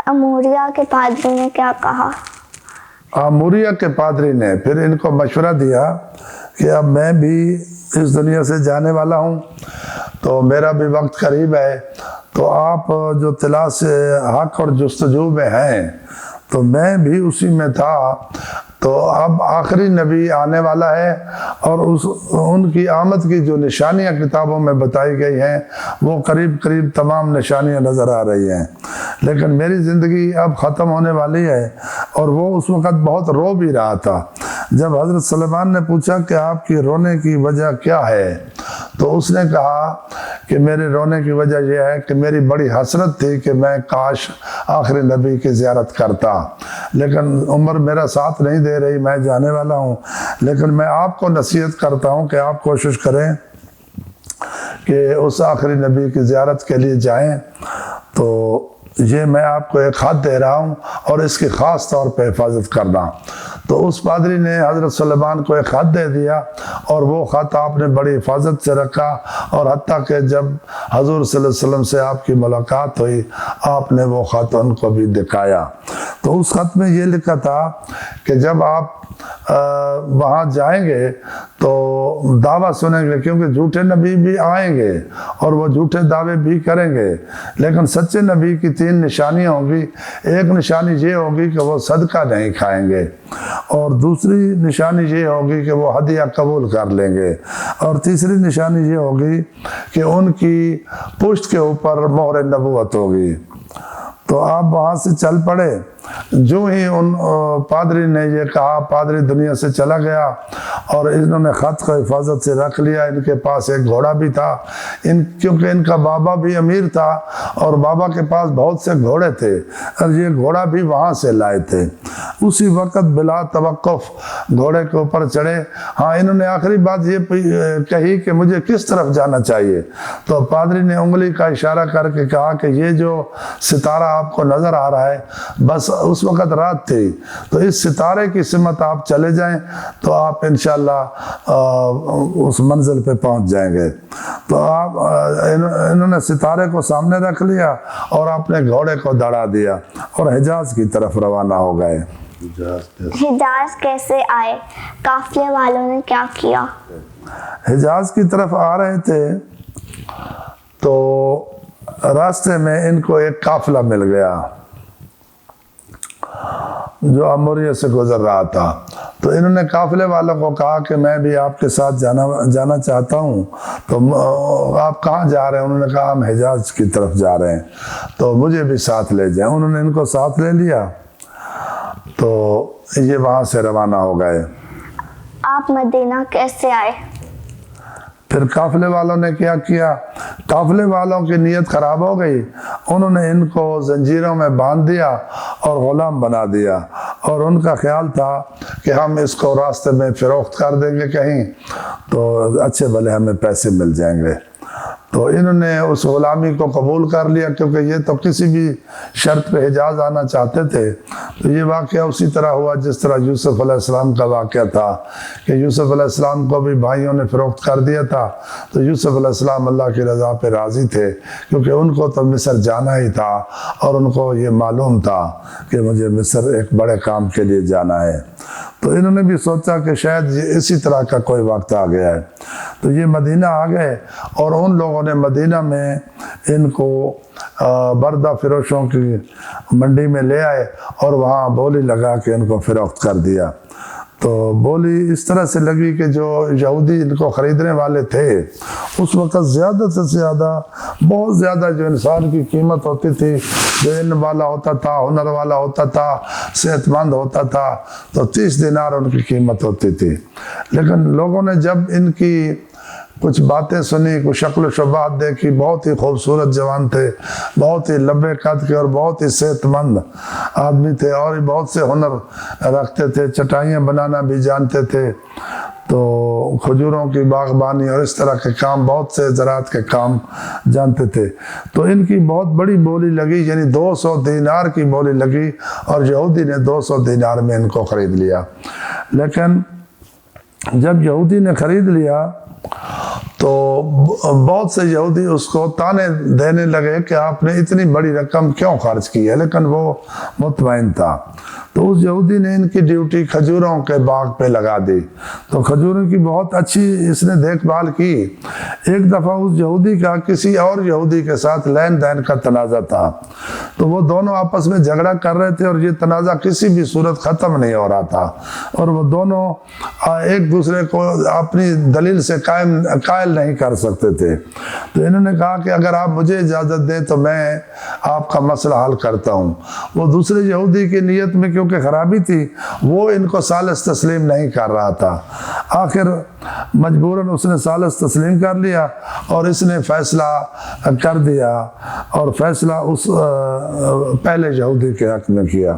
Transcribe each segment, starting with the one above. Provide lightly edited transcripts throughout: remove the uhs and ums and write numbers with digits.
اموریا کے پادری نے کیا کہا؟ آموریہ کے پادری نے پھر ان کو مشورہ دیا کہ اب میں بھی اس دنیا سے جانے والا ہوں، تو میرا بھی وقت قریب ہے، تو آپ جو تلاش حق اور جستجو میں ہیں تو میں بھی اسی میں تھا، تو اب آخری نبی آنے والا ہے اور ان کی آمد کی جو نشانیاں کتابوں میں بتائی گئی ہیں وہ قریب قریب تمام نشانیاں نظر آ رہی ہیں، لیکن میری زندگی اب ختم ہونے والی ہے۔ اور وہ اس وقت بہت رو بھی رہا تھا۔ جب حضرت سلیمان نے پوچھا کہ آپ کی رونے کی وجہ کیا ہے، تو اس نے کہا کہ میرے رونے کی وجہ یہ ہے کہ میری بڑی حسرت تھی کہ میں کاش آخری نبی کی زیارت کرتا، لیکن عمر میرا ساتھ نہیں دے رہی، میں جانے والا ہوں، لیکن میں آپ کو نصیحت کرتا ہوں کہ آپ کوشش کریں کہ اس آخری نبی کی زیارت کے لیے جائیں۔ تو یہ میں آپ کو ایک خط دے رہا ہوں اور اس کی خاص طور پہ حفاظت کرنا۔ تو اس پادری نے حضرت سلیمان کو ایک خط دے دیا اور وہ خط آپ نے بڑی حفاظت سے رکھا، اور حتیٰ کہ جب حضور صلی اللہ علیہ وسلم سے آپ کی ملاقات ہوئی آپ نے وہ خط ان کو بھی دکھایا۔ تو اس خط میں یہ لکھا تھا کہ جب آپ وہاں جائیں گے تو دعویٰ سنیں گے، کیونکہ جھوٹے نبی بھی آئیں گے اور وہ جھوٹے دعوے بھی کریں گے، لیکن سچے نبی کی 3 نشانیاں ہوں گی۔ ایک نشانی یہ ہوگی کہ وہ صدقہ نہیں کھائیں گے، اور دوسری نشانی یہ ہوگی کہ وہ ہدیہ قبول کر لیں گے، اور تیسری نشانی یہ ہوگی کہ ان کی پشت کے اوپر مہر نبوت ہوگی۔ تو آپ وہاں سے چل پڑے۔ جو ہی ان پادری نے یہ کہا، پادری دنیا سے چلا گیا اور انہوں نے خط کو حفاظت سے رکھ لیا۔ ان کے پاس ایک گھوڑا بھی تھا، کیونکہ ان کا بابا بھی امیر تھا اور بابا کے پاس بہت سے گھوڑے تھے، اور یہ گھوڑا بھی وہاں سے لائے تھے۔ اسی وقت بلا توقف گھوڑے کے اوپر چڑھے۔ ہاں، انہوں نے آخری بات یہ کہی کہ مجھے کس طرف جانا چاہیے، تو پادری نے انگلی کا اشارہ کر کے کہا کہ یہ جو ستارہ آپ کو نظر آ رہا ہے، بس اس وقت رات تھی، تو اس ستارے کی سمت آپ چلے جائیں تو آپ انشاءاللہ اس منزل پہ پہنچ جائیں گے۔ تو آپ انہوں نے ستارے کو سامنے رکھ لیا اور اپنے گھوڑے کو دڑا دیا اور حجاز کی طرف روانہ ہو گئے۔ حجاز کیسے آئے؟ قافلے والوں نے کیا کیا؟ حجاز کی طرف آ رہے تھے تو راستے میں ان کو ایک قافلہ مل گیا جو اموریہ سے گزر رہا تھا۔ تو انہوں نے قافلے والوں کو کہا کہ میں بھی آپ کے ساتھ جانا چاہتا ہوں، تو آپ کہاں جا رہے ہیں؟ انہوں نے کہا ہم حجاز کی طرف جا رہے ہیں، تو مجھے بھی ساتھ لے جائیں۔ انہوں نے ان کو ساتھ لے لیا تو یہ وہاں سے روانہ ہو گئے۔ آپ مدینہ کیسے آئے؟ پھر قافلے والوں نے کیا کیا؟ قافلے والوں کی نیت خراب ہو گئی، انہوں نے ان کو زنجیروں میں باندھ دیا اور غلام بنا دیا، اور ان کا خیال تھا کہ ہم اس کو راستے میں فروخت کر دیں گے کہیں تو اچھے بھلے ہمیں پیسے مل جائیں گے۔ تو انہوں نے اس غلامی کو قبول کر لیا، کیونکہ یہ تو کسی بھی شرط پہ حجاز آنا چاہتے تھے۔ تو یہ واقعہ اسی طرح ہوا جس طرح یوسف علیہ السلام کا واقعہ تھا کہ یوسف علیہ السلام کو بھی بھائیوں نے فروخت کر دیا تھا، تو یوسف علیہ السلام اللہ کی رضا پہ راضی تھے، کیونکہ ان کو تو مصر جانا ہی تھا اور ان کو یہ معلوم تھا کہ مجھے مصر ایک بڑے کام کے لیے جانا ہے۔ تو انہوں نے بھی سوچا کہ شاید یہ اسی طرح کا کوئی وقت آ گیا ہے، تو یہ مدینہ آ گئے، اور ان لوگوں نے مدینہ میں ان کو بردہ فروشوں کی منڈی میں لے آئے اور وہاں بولی لگا کے ان کو فروخت کر دیا۔ تو بولی اس طرح سے لگی کہ جو یہودی ان کو خریدنے والے تھے اس وقت زیادہ سے زیادہ، بہت زیادہ جو انسان کی قیمت ہوتی تھی، جو علم والا ہوتا تھا، ہنر والا ہوتا تھا، صحت مند ہوتا تھا، تو 30 دینار ان کی قیمت ہوتی تھی۔ لیکن لوگوں نے جب ان کی کچھ باتیں سنی، کچھ شکل و شباہت دیکھی، بہت ہی خوبصورت جوان تھے، بہت ہی لمبے قد کے اور بہت ہی صحت مند آدمی تھے، اور بہت سے ہنر رکھتے تھے، چٹائیاں بنانا بھی جانتے تھے، تو کھجوروں کی باغبانی اور اس طرح کے کام، بہت سے زراعت کے کام جانتے تھے۔ تو ان کی بہت بڑی بولی لگی، یعنی 200 دینار کی بولی لگی، اور یہودی نے 200 دینار میں ان کو خرید لیا۔ لیکن جب یہودی نے خرید لیا تو بہت سے یہودی اس کو تانے دینے لگے کہ آپ نے اتنی بڑی رقم کیوں خرچ کی ہے، لیکن وہ مطمئن تھا۔ تو اس یہودی نے ان کی ڈیوٹی کھجوروں کے باغ پہ لگا دی، تو کھجوروں کی بہت اچھی اس نے دیکھ بھال کی۔ ایک دفعہ اس یہودی کا کسی اور یہودی کے ساتھ لین دین کا تنازع تھا، تو وہ دونوں آپس میں جھگڑا کر رہے تھے اور یہ تنازع کسی بھی صورت ختم نہیں ہو رہا تھا، اور وہ دونوں ایک دوسرے کو اپنی دلیل سے قائل نہیں کر سکتے تھے۔ تو انہوں نے کہا کہ اگر آپ مجھے اجازت دیں تو میں آپ کا مسئلہ حل کرتا ہوں۔ وہ دوسرے یہودی کی نیت میں کیونکہ خرابی تھی، وہ ان کو ثالث تسلیم نہیں کر رہا تھا۔ آخر مجبوراً اس نے ثالث تسلیم کر لیا اور اس نے فیصلہ کر دیا، اور فیصلہ اس پہلے یہودی کے حق میں کیا۔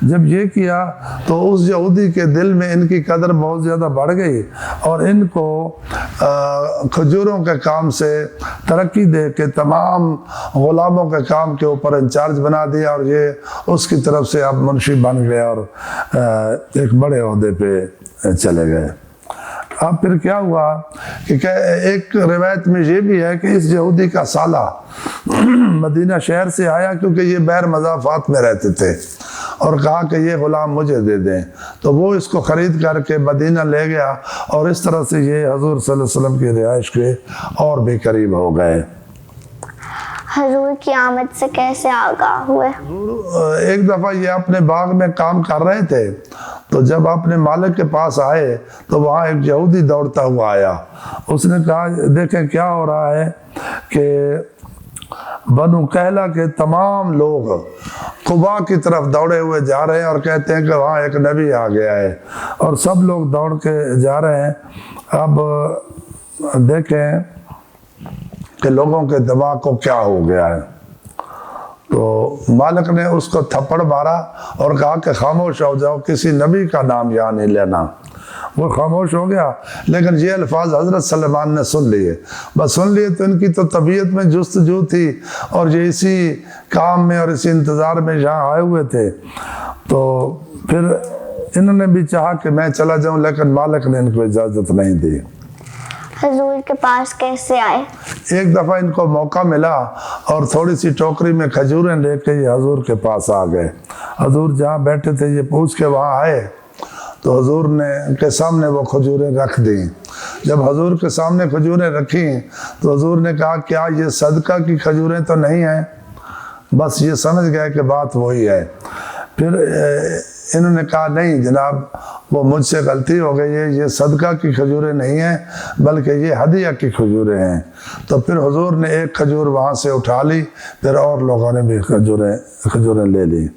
جب یہ کیا تو اس یہودی کے دل میں ان کی قدر بہت زیادہ بڑھ گئی، اور ان کو کھجوروں کے کام سے ترقی دے کے تمام غلاموں کے کام کے اوپر انچارج بنا دیا، اور یہ اس کی طرف سے اب منشی بن گیا اور ایک بڑے عہدے پہ چلے گئے۔ اب پھر کیا ہوا کہ ایک روایت میں یہ بھی ہے کہ اس یہودی کا سالہ مدینہ شہر سے آیا، کیونکہ یہ بیر مضافات میں رہتے تھے، اور کہا کہ یہ غلام مجھے دے دیں، تو وہ اس کو خرید کر کے مدینہ لے گیا، اور اس طرح سے یہ حضور صلی اللہ علیہ وسلم کی رہائش کے اور بھی قریب ہو گئے۔ حضور کی آمد سے کیسے آگاہ ہوئے؟ ایک دفعہ یہ اپنے باغ میں کام کر رہے تھے، تو جب اپنے مالک کے پاس آئے تو وہاں ایک یہودی دوڑتا ہوا آیا۔ اس نے کہا دیکھیں کیا ہو رہا ہے کہ بنو کہلا کے تمام لوگ قباء کی طرف دوڑے ہوئے جا رہے ہیں اور کہتے ہیں کہ وہاں ایک نبی آ گیا ہے، اور سب لوگ دوڑ کے جا رہے ہیں۔ اب دیکھیں کہ لوگوں کے دماغ کو کیا ہو گیا ہے۔ تو مالک نے اس کو تھپڑ مارا اور کہا کہ خاموش ہو جاؤ، کسی نبی کا نام یہاں نہیں لینا۔ وہ خاموش ہو گیا، لیکن یہ الفاظ حضرت سلیمان نے سن لیے۔ بس سن لیے تو ان کی تو طبیعت میں جستجو تھی، اور یہ اسی کام میں اور اسی انتظار میں یہاں آئے ہوئے تھے۔ تو پھر انہوں نے بھی چاہا کہ میں چلا جاؤں، لیکن مالک نے ان کو اجازت نہیں دی۔ حضور کے پاس کیسے آئے؟ ایک دفعہ ان کو موقع ملا اور تھوڑی سی ٹوکری میں کھجوریں لے کے یہ حضور کے پاس آ گئے۔ حضور جہاں بیٹھے تھے یہ پوچھ کے وہاں آئے، تو حضور نے کے سامنے وہ کھجوریں رکھ دیں۔ جب حضور کے سامنے کھجوریں رکھیں تو حضور نے کہا کیا یہ صدقہ کی کھجوریں تو نہیں ہیں؟ بس یہ سمجھ گئے کہ بات وہی ہے۔ پھر انہوں نے کہا نہیں جناب، وہ مجھ سے غلطی ہو گئی ہے، یہ صدقہ کی کھجوریں نہیں ہیں بلکہ یہ ہدیہ کی کھجوریں ہیں۔ تو پھر حضور نے ایک کھجور وہاں سے اٹھا لی، پھر اور لوگوں نے بھی کھجوریں لے لی۔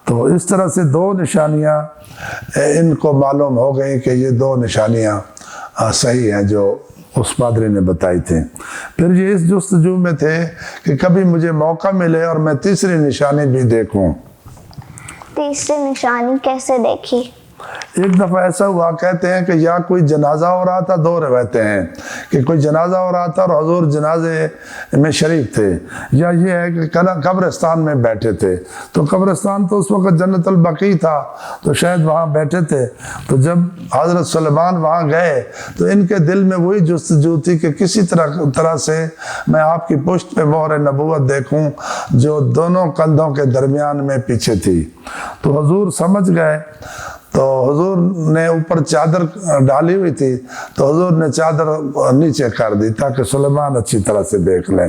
تو اس طرح سے دو نشانیاں ان کو معلوم ہو گئی کہ یہ دو نشانیاں صحیح ہیں جو اس پادری نے بتائی تھی۔ پھر یہ اس جستجو میں تھے کہ کبھی مجھے موقع ملے اور میں تیسری نشانی بھی دیکھوں۔ تیسری نشانی کیسے دیکھی؟ ایک دفعہ ایسا ہوا، کہتے ہیں کہ یا کوئی جنازہ ہو رہا تھا، دو روایتیں ہیں کہ کوئی جنازہ ہو رہا تھا اور حضور جنازے میں شریک تھے، یا یہ ہے کہ قبرستان میں بیٹھے تھے۔ تو قبرستان تو اس وقت جنت البقیع تھا، تو شاید وہاں بیٹھے تھے۔ تو جب حضرت سلیمان وہاں گئے تو ان کے دل میں وہی جستجو تھی کہ کسی طرح سے میں آپ کی پشت پہ مہر نبوت دیکھوں جو دونوں کندھوں کے درمیان میں پیچھے تھی۔ تو حضور سمجھ گئے، تو حضور نے اوپر چادر ڈالی ہوئی تھی، تو حضور نے چادر نیچے کر دی تاکہ سلیمان اچھی طرح سے دیکھ لیں۔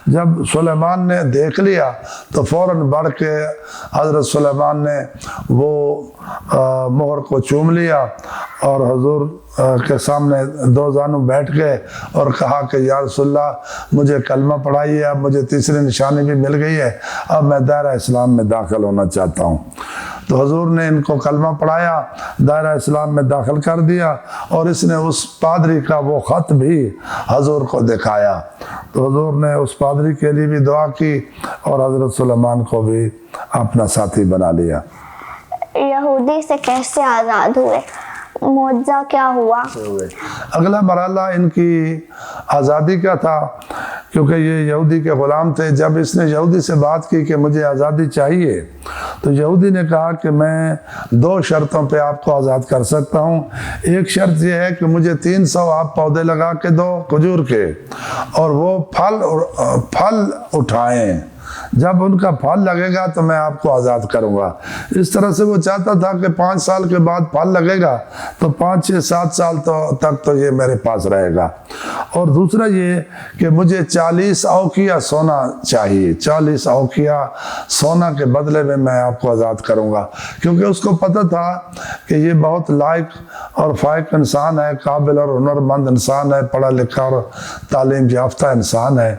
جب سلیمان نے دیکھ لیا تو فوراً بڑھ کے حضرت سلیمان نے وہ مہر کو چوم لیا اور حضور کے سامنے دو زانو بیٹھ گئے اور کہا کہ یا رسول اللہ مجھے کلمہ پڑھائیے، اب مجھے تیسری نشانی بھی مل گئی ہے، اب میں دائرہ اسلام میں داخل ہونا چاہتا ہوں۔ تو حضور نے ان کو کلمہ پڑھایا، دائرہ اسلام میں داخل کر دیا، اور اس نے اس پادری کا وہ خط بھی حضور کو دکھایا۔ تو حضور نے اس پادری کے لیے بھی دعا کی اور حضرت سلیمان کو بھی اپنا ساتھی بنا لیا۔ یہودی سے کیسے آزاد ہوئے؟ معجزہ کیا ہوا؟ اگلا مرحلہ ان کی آزادی کا تھا، کیونکہ یہ یہودی کے غلام تھے۔ جب اس نے یہودی سے بات کی کہ مجھے آزادی چاہیے تو یہودی نے کہا کہ میں 2 شرطوں پہ آپ کو آزاد کر سکتا ہوں. ایک شرط یہ ہے کہ مجھے 300 آپ پودے لگا کے دو کھجور کے، اور وہ پھل اٹھائیں. جب ان کا پھل لگے گا تو میں آپ کو آزاد کروں گا. اس طرح سے وہ چاہتا تھا کہ 5 سال کے بعد پھل لگے گا تو 5 6 7 سال تک تو یہ میرے پاس رہے گا. اور دوسرا یہ کہ مجھے 40 اوقیہ سونا چاہیے. 40 اوقیہ سونا کے بدلے میں آپ کو آزاد کروں گا، کیونکہ اس کو پتہ تھا کہ یہ بہت لائق اور فائق انسان ہے، قابل اور ہنرمند انسان ہے، پڑھا لکھا اور تعلیم یافتہ انسان ہے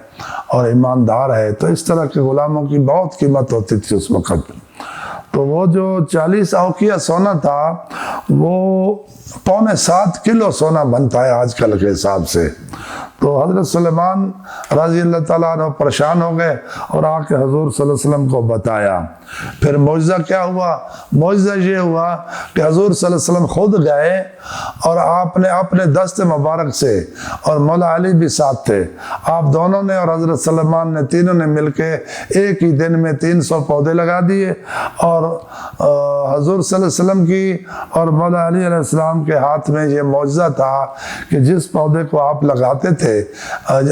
اور ایماندار ہے. تو اس طرح کے غلاموں کی بہت قیمت ہوتی تھی اس وقت. تو وہ جو 40 اوقیہ سونا تھا وہ 6.25 کلو سونا بنتا ہے آج کل کے حساب سے. تو حضرت سلیمان رضی اللہ تعالیٰ عنہ پریشان ہو گئے اور آ کے حضور صلی اللہ علیہ وسلم کو بتایا. پھر معجزہ کیا ہوا؟ معجزہ یہ ہوا کہ حضور صلی اللہ علیہ وسلم خود گئے اور آپ نے اپنے دست مبارک سے، اور مولا علی بھی ساتھ تھے، آپ دونوں نے اور حضرت سلیمان نے تینوں نے مل کے ایک ہی دن میں 300 پودے لگا دیے. اور حضور صلی اللہ علیہ وسلم کی اور مولا علی علیہ السلام کے ہاتھ میں یہ معجزہ تھا کہ جس پودے کو آپ لگاتے تھے،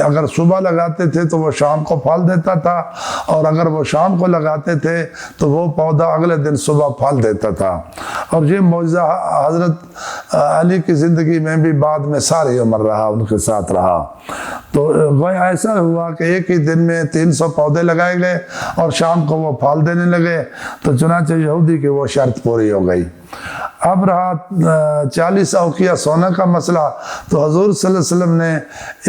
اگر صبح لگاتے تھے تو وہ شام کو پھل دیتا تھا، اور اگر وہ شام کو لگاتے تھے تو وہ پودا اگلے دن صبح پھل دیتا تھا. اور یہ معجزہ حضرت علی کی زندگی میں بھی بعد میں ساری عمر رہا، ان کے ساتھ رہا. تو وہ ایسا ہوا کہ ایک ہی دن میں 300 پودے لگائے گئے اور شام کو وہ پھل دینے لگے. تو چنانچہ یہودی کی وہ شرط پوری ہو گئی. اب رہا 40 اوقیہ سونا کا مسئلہ. تو حضور صلی اللہ علیہ وسلم نے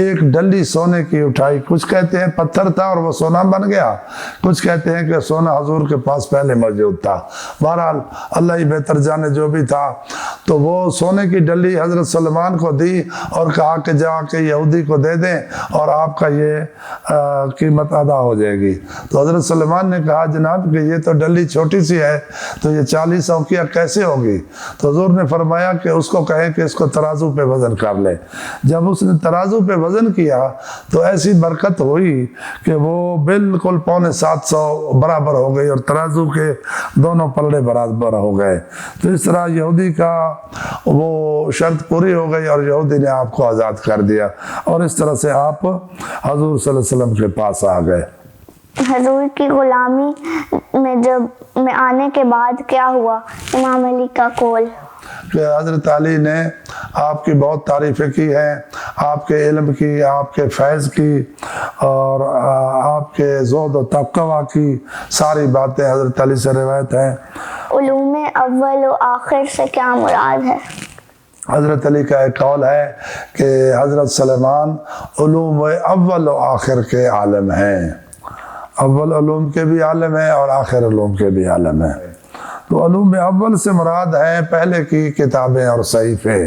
ایک ڈلی سونے کی اٹھائی. کچھ کہتے ہیں پتھر تھا اور وہ سونا بن گیا، کچھ کہتے ہیں کہ سونا حضور کے پاس پہلے موجود تھا. بہرحال اللہ ہی بہتر جانے جو بھی تھا. تو وہ سونے کی ڈلی حضرت سلیمان کو دی اور کہا کہ جا کے یہودی کو دے دیں اور آپ کا یہ قیمت ادا ہو جائے گی. تو حضرت سلیمان نے کہا جناب کہ یہ تو ڈلی چھوٹی سی ہے، تو یہ 40 اوقیہ کیسے ہوگی؟ تو حضور نے فرمایا کہ اس کو کہیں کہ اس کو ترازو پہ وزن کر لے. جب اس نے ترازو پہ وزن کیا تو ایسی برکت ہوئی کہ وہ بالکل 750 برابر ہو گئی اور ترازو کے دونوں پلڑے برابر ہو گئے. تو اس طرح یہودی کا وہ شرط پوری ہو گئی اور یہودی نے آپ کو آزاد کر دیا، اور اس طرح سے آپ حضور صلی اللہ علیہ وسلم کے پاس آ گئے. حضور کی غلامی میں جب میں آنے کے بعد کیا ہوا؟ امام علی کا قول کہ حضرت علی نے آپ کی بہت تعریفیں کی ہیں، آپ کے علم کی، آپ کے فیض کی، اور آپ کے زہد و تقویٰ کی ساری باتیں حضرت علی سے روایت ہیں. علوم اول و آخر سے کیا مراد ہے؟ حضرت علی کا ایک قول ہے کہ حضرت سلیمان علوم اول و آخر کے عالم ہیں. اول علوم کے بھی عالم ہیں اور آخر علوم کے بھی عالم ہیں. تو علوم اول سے مراد ہے پہلے کی کتابیں اور صحیفے،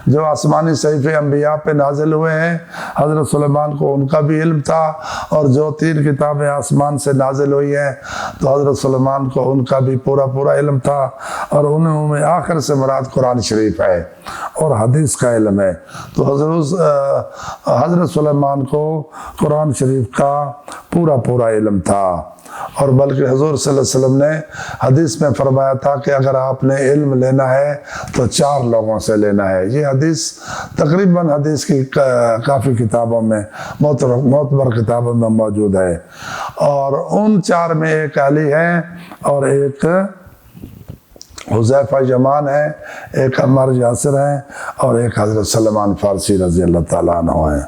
جو آسمانی صحیفے انبیاء پہ نازل ہوئے ہیں. حضرت سلیمان کو ان کا بھی علم تھا، اور جو 3 کتابیں آسمان سے نازل ہوئی ہیں تو حضرت سلیمان کو ان کا بھی پورا علم تھا. اور انہوں میں آخر سے مراد قرآن شریف ہے اور حدیث کا علم ہے. تو حضرت سلیمان کو قرآن شریف کا پورا علم تھا. اور بلکہ حضور صلی اللہ علیہ وسلم نے حدیث میں فرمایا تھا کہ اگر آپ نے علم لینا ہے تو 4 لوگوں سے لینا ہے. یہ حدیث تقریباً حدیث کی کافی کتابوں میں، معتبر کتابوں میں موجود ہے. اور ان 4 میں ایک علی ہیں، اور ایک حذیفہ یمان ہے، ایک عمار یاسر ہیں، اور ایک حضرت سلمان فارسی رضی اللہ تعالیٰ عنہ ہیں.